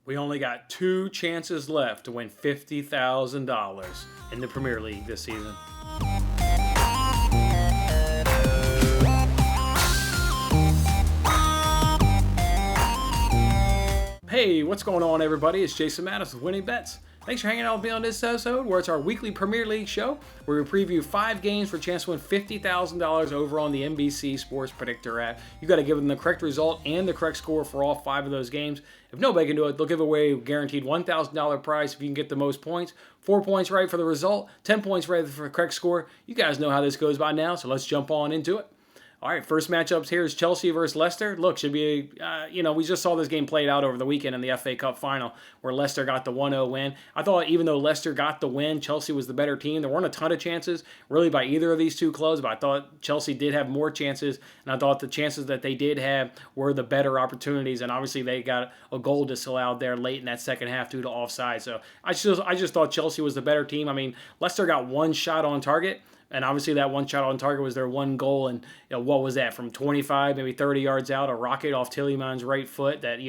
We only got 2 chances left to win $50,000 in the Premier League this season. Hey, what's going on, everybody? It's Jason Mattis with Winning Bets. Thanks for hanging out with me on this episode, where it's our weekly Premier League show, where we preview 5 games for a chance to win $50,000 over on the NBC Sports Predictor app. You got to give them the correct result and the correct score for all 5 of those games. If nobody can do it, they'll give away a guaranteed $1,000 prize if you can get the most points. 4 points right for the result, 10 points right for the correct score. You guys know how this goes by now, so let's jump on into it. All right, first matchups here is Chelsea versus Leicester. Look, should be, we just saw this game played out over the weekend in the FA Cup final where Leicester got the 1-0 win. I thought even though Leicester got the win, Chelsea was the better team. There weren't a ton of chances really by either of these two clubs, but I thought Chelsea did have more chances, and I thought the chances that they did have were the better opportunities, and obviously they got a goal disallowed there late in that second half due to offside. So I just thought Chelsea was the better team. I mean, Leicester got one shot on target, and obviously that one shot on target was their one goal. And what was that, from 25, maybe 30 yards out, a rocket off Tielemans' right foot that,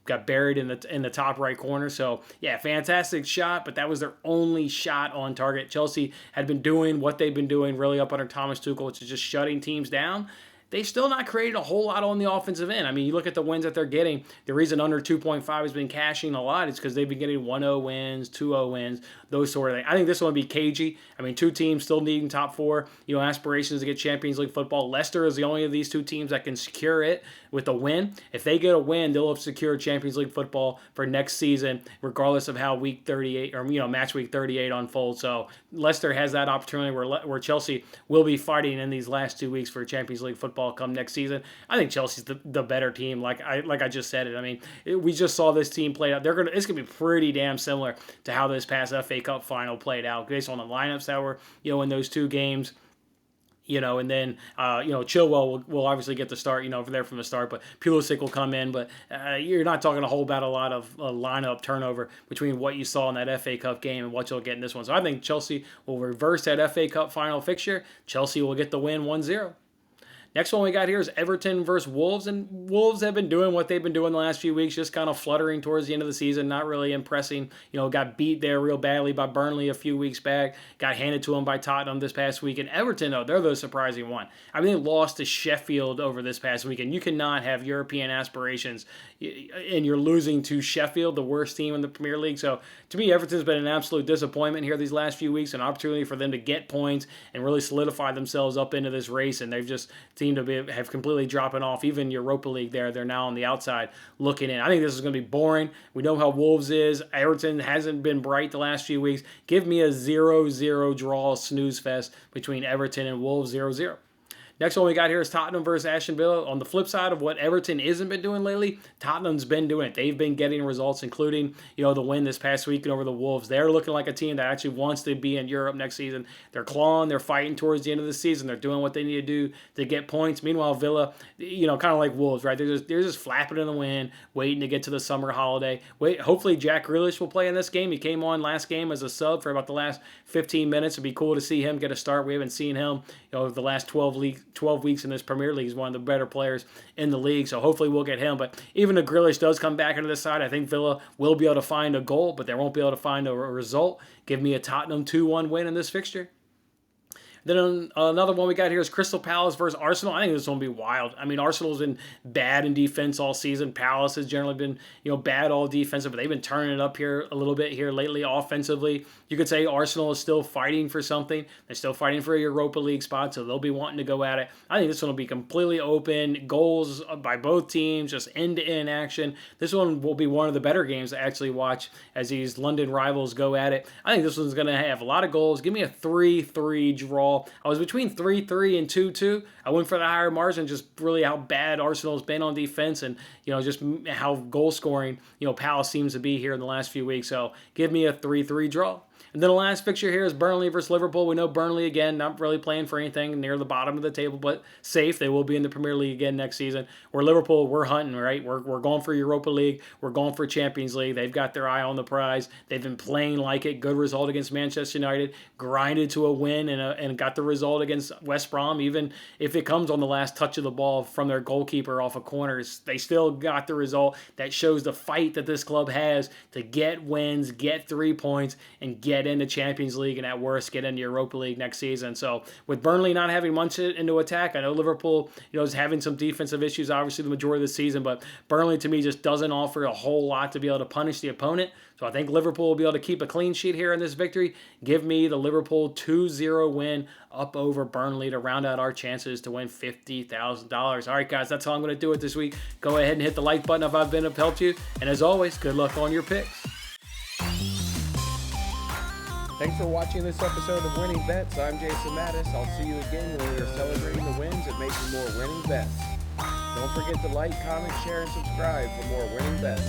got buried in the top right corner. So, yeah, fantastic shot, but that was their only shot on target. Chelsea had been doing what they've been doing really up under Thomas Tuchel, which is just shutting teams down. They've still not created a whole lot on the offensive end. I mean, you look at the wins that they're getting. The reason under 2.5 has been cashing a lot is because they've been getting 1-0 wins, 2-0 wins, those sort of things. I think this one will be cagey. I mean, 2 teams still needing top 4, aspirations to get Champions League football. Leicester is the only of these 2 teams that can secure it with a win. If they get a win, they'll have secured Champions League football for next season, regardless of how week 38 or match week 38 unfolds. So Leicester has that opportunity where Chelsea will be fighting in these last 2 weeks for Champions League football come next season. I think Chelsea's the better team. Like I just said it. I mean, we just saw this team play out. It's gonna be pretty damn similar to how this past FA Cup final played out based on the lineups that were in those 2 games. And then, Chilwell will obviously get the start, over there from the start, but Pulisic will come in. But you're not talking a whole lot of lineup turnover between what you saw in that FA Cup game and what you'll get in this one. So I think Chelsea will reverse that FA Cup final fixture. Chelsea will get the win 1-0. Next one we got here is Everton versus Wolves, and Wolves have been doing what they've been doing the last few weeks, just kind of fluttering towards the end of the season, not really impressing. Got beat there real badly by Burnley a few weeks back, got handed to them by Tottenham this past week, and Everton, though, they're the surprising one. I mean, they lost to Sheffield over this past weekend. You cannot have European aspirations, and you're losing to Sheffield, the worst team in the Premier League. So, to me, Everton's been an absolute disappointment here these last few weeks, an opportunity for them to get points and really solidify themselves up into this race, and they've just seem to have completely dropping off. Even Europa League they're now on the outside looking in. I think this is going to be boring. We know how Wolves is. Everton hasn't been bright the last few weeks. Give me a 0-0 draw snooze fest between Everton and Wolves, 0-0. Next one we got here is Tottenham versus Aston Villa. On the flip side of what Everton isn't been doing lately, Tottenham's been doing it. They've been getting results, including, the win this past weekend over the Wolves. They're looking like a team that actually wants to be in Europe next season. They're clawing, they're fighting towards the end of the season. They're doing what they need to do to get points. Meanwhile, Villa, kind of like Wolves, right? They're just flapping in the wind, waiting to get to the summer holiday. Hopefully Jack Grealish will play in this game. He came on last game as a sub for about the last 15 minutes. It'd be cool to see him get a start. We haven't seen him, the last 12 weeks in this Premier League. He's one of the better players in the league, so hopefully we'll get him. But even if Grealish does come back into the side, I think Villa will be able to find a goal, but they won't be able to find a result. Give me a Tottenham 2-1 win in this fixture. Then another one we got here is Crystal Palace versus Arsenal. I think this one will be wild. I mean, Arsenal's been bad in defense all season. Palace has generally been, bad all defensive, but they've been turning it up here a little bit here lately offensively. You could say Arsenal is still fighting for something. They're still fighting for a Europa League spot, so they'll be wanting to go at it. I think this one will be completely open. Goals by both teams, just end-to-end action. This one will be one of the better games to actually watch as these London rivals go at it. I think this one's going to have a lot of goals. Give me a 3-3 draw. I was between 3-3 and 2-2. I went for the higher margin, just really how bad Arsenal's been on defense and, just how goal scoring, Palace seems to be here in the last few weeks. So give me a 3-3 draw. And then the last fixture here is Burnley versus Liverpool. We know Burnley, again, not really playing for anything near the bottom of the table, but safe. They will be in the Premier League again next season. Where Liverpool, we're hunting, right? We're going for Europa League. We're going for Champions League. They've got their eye on the prize. They've been playing like it. Good result against Manchester United. Grinded to a win and got the result against West Brom. Even if it comes on the last touch of the ball from their goalkeeper off of corners, they still got the result. That shows the fight that this club has to get wins, get 3 points, and get into Champions League, and at worst, get into Europa League next season. So with Burnley not having much into attack, I know Liverpool, is having some defensive issues, obviously, the majority of the season, but Burnley, to me, just doesn't offer a whole lot to be able to punish the opponent. So I think Liverpool will be able to keep a clean sheet here in this victory. Give me the Liverpool 2-0 win up over Burnley to round out our chances to win $50,000. All right, guys, that's how I'm going to do it this week. Go ahead and hit the like button if I've helped you. And as always, good luck on your picks. Thanks for watching this episode of Winning Bets. I'm Jason Mattis. I'll see you again when we are celebrating the wins and making more winning bets. Don't forget to like, comment, share, and subscribe for more winning bets.